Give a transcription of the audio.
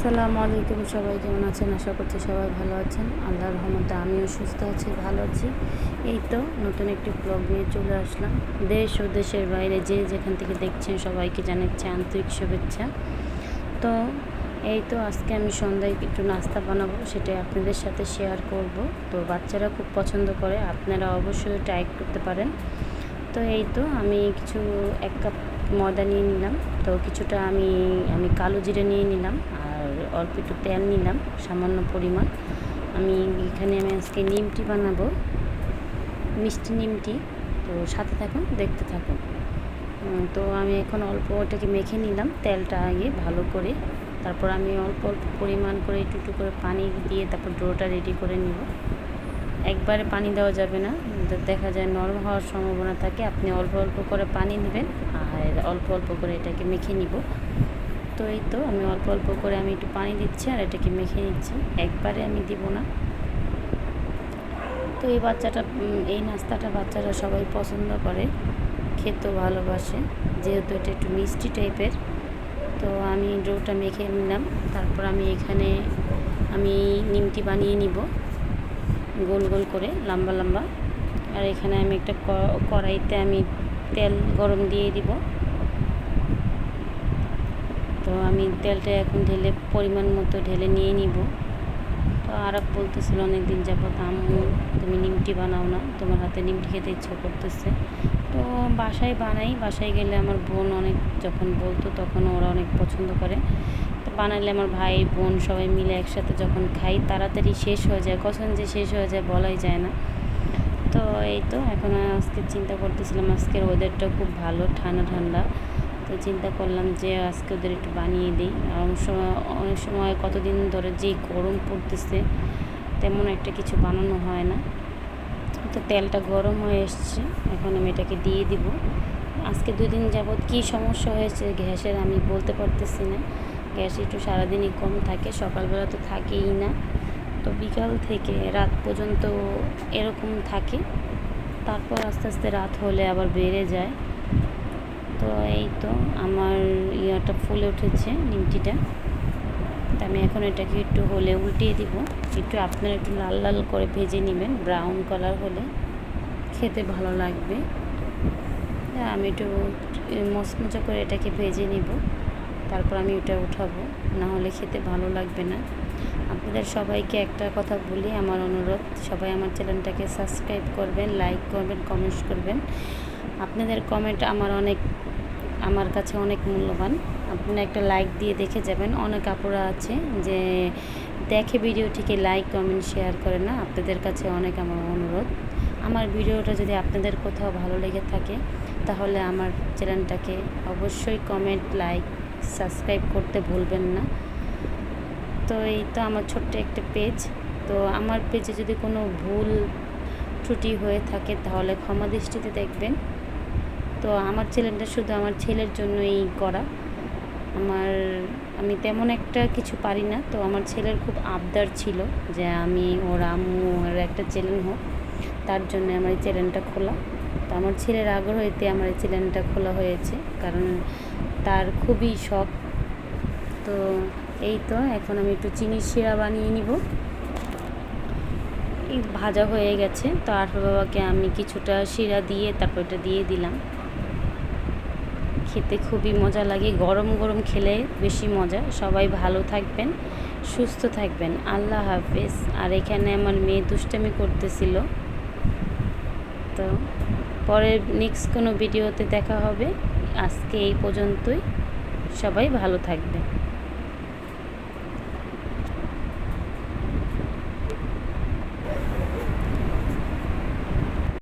আসসালামু আলাইকুম। সবাই কেমন আছেন? আশা করছি সবাই ভালো আছেন। আল্লাহর রহমতে আমিও সুস্থ আছি, ভালো আছি। এই তো নতুন একটি ব্লগ নিয়ে চলে আসলাম। দেশ ও দেশের বাইরে যে যেখান থেকে দেখছেন সবাইকে জানাচ্ছি আন্তরিক শুভেচ্ছা। তো এই তো আজকে আমি সন্ধ্যায় একটু নাস্তা বানাবো, সেটাই আপনাদের সাথে শেয়ার করব। তো বাচ্চারা খুব পছন্দ করে, আপনারা অবশ্যই ট্রাই করতে পারেন। তো এই তো আমি কিছু 1 কাপ ময়দা নিয়ে নিলাম। তো কিছুটা আমি কালো জিরে নিয়ে নিলাম, আর অল্প একটু তেল নিলাম সামান্য পরিমাণ। আমি আজকে নিমটি বানাবো, মিষ্টি নিমটি। তো সাথে থাকুন, দেখতে থাকুন। তো আমি এখন অল্প ওটাকে মেখে নিলাম তেলটা আগে ভালো করে। তারপর আমি অল্প অল্প পরিমাণ করে একটু করে পানি দিয়ে তারপর ডোটা রেডি করে নিব। একবারে পানি দেওয়া যাবে না, দেখা যায় নরম হওয়ার সম্ভাবনা থাকে। আপনি অল্প অল্প করে পানি দেবেন আর অল্প অল্প করে এটাকে মেখে নিব। তো এই তো আমি অল্প অল্প করে আমি একটু পানি দিচ্ছি আর এটাকে মেখে নিচ্ছি, একবারে আমি দিব না। তো এই নাস্তাটা বাচ্চারা সবাই পছন্দ করে, খেতেও ভালোবাসে, যেহেতু এটা একটু মিষ্টি টাইপের। তো আমি ডোটা মেখে নিলাম। তারপর আমি নিমটি বানিয়ে নিব গোল গোল করে, লম্বা লম্বা। আর এখানে আমি একটা কড়াইতে আমি তেল গরম দিয়ে দিব। তো আমি তেলটা এখন পরিমাণ মতো ঢেলে নিয়ে নিব। তো আরব বলতেছিল অনেক দিন যাবত, আম্মু তুমি নিমটি বানাও না, তোমার হাতে নিমটি খেতে ইচ্ছা করতেছে। তো বাসায় গেলে আমার বোন যখন বলতো তখন ওরা অনেক পছন্দ করে। তো বানালে আমার ভাই বোন সবাই মিলে একসাথে যখন খাই তাড়াতাড়ি শেষ হয়ে যায়, কখন যে শেষ হয়ে যায় বলাই যায় না। তো এই তো এখন আজকে চিন্তা করতেছিলাম, আজকের ওয়েদারটা খুব ভালো, ঠান্ডা ঠান্ডা। তো চিন্তা করলাম যে আজকে ওদের একটু বানিয়ে দিই। অনেক সময় কতদিন ধরে যে গরম পড়তেছে, তেমন একটা কিছু বানানো হয় না। তো তেলটা গরম হয়ে এসছে, এখন আমি এটাকে দিয়ে দিব। আজকে 2 দিন যাবৎ কী সমস্যা হয়েছে গ্যাসের আমি বলতে পারতেছি না। গ্যাস একটু সারাদিনই কম থাকে, সকালবেলা তো থাকেই না। তো বিকাল থেকে রাত পর্যন্ত এরকম থাকে, তারপর আস্তে আস্তে রাত হলে আবার বেড়ে যায়। তো এই তো আমার ফুলে উঠেছে নিমটিটা। তো আমি এখন এটাকে একটু হলে উল্টিয়ে দিব। আপনারা একটু লাল লাল করে ভেজে নেবেন, ব্রাউন কালার হলে খেতে ভালো লাগবে। আমি একটু মচমচা করে এটাকে ভেজে নিব, তারপর আমি ওটা উঠাবো, না হলে খেতে ভালো লাগবে না। আপনাদের সবাইকে একটা কথা বলি, আমার অনুরোধ, সবাই আমার চ্যানেলটাকে সাবস্ক্রাইব করবেন, লাইক করবেন, কমেন্টস করবেন। আপনাদের কমেন্ট আমার কাছে অনেক মূল্যবান। আপনারা একটা লাইক দিয়ে দেখে যাবেন। অনেক আপুরা আছে যে দেখে ভিডিওটিকে লাইক কমেন্ট শেয়ার করে না। আপনাদের কাছে অনেক আমার অনুরোধ, আমার ভিডিওটা যদি আপনাদের কোথাও ভালো লেগে থাকে তাহলে আমার চ্যানেলটাকে অবশ্যই কমেন্ট, লাইক, সাবস্ক্রাইব করতে ভুলবেন না। তো এই তো আমার ছোট্ট একটা পেজ। তো আমার পেজে যদি কোনো ভুল ত্রুটি হয়ে থাকে তাহলে ক্ষমা দৃষ্টিতে দেখবেন। তো আমার চ্যানেলটা শুধু আমার ছেলের জন্যই করা। আমি তেমন একটা কিছু পারি না। তো আমার ছেলের খুব আবদার ছিল যে ওর আম্মুর একটা চ্যানেল হোক, তার জন্য আমার এই চ্যানেলটা খোলা। তো আমার ছেলের আগ্রহেতে আমার এই চ্যানেলটা খোলা হয়েছে, কারণ তার খুবই শখ। তো এই তো এখন আমি একটু চিনির শিরা বানিয়ে নিব। এই ভাজা হয়ে গেছে, তো আরফা বাবাকে আমি কিছুটা শিরা দিয়ে তারপর এটা দিয়ে দিলাম। খেতে খুবই মজা লাগে, গরম গরম খেলে বেশি মজা। সবাই ভালো থাকবেন, সুস্থ থাকবেন, আল্লাহ হাফেজ। আর এখানে আমার মেয়ে দুষ্টামি করতেছিল। তো পরে নেক্সট কোনো ভিডিওতে দেখা হবে। আজকে এই পর্যন্তই, সবাই ভালো থাকবেন।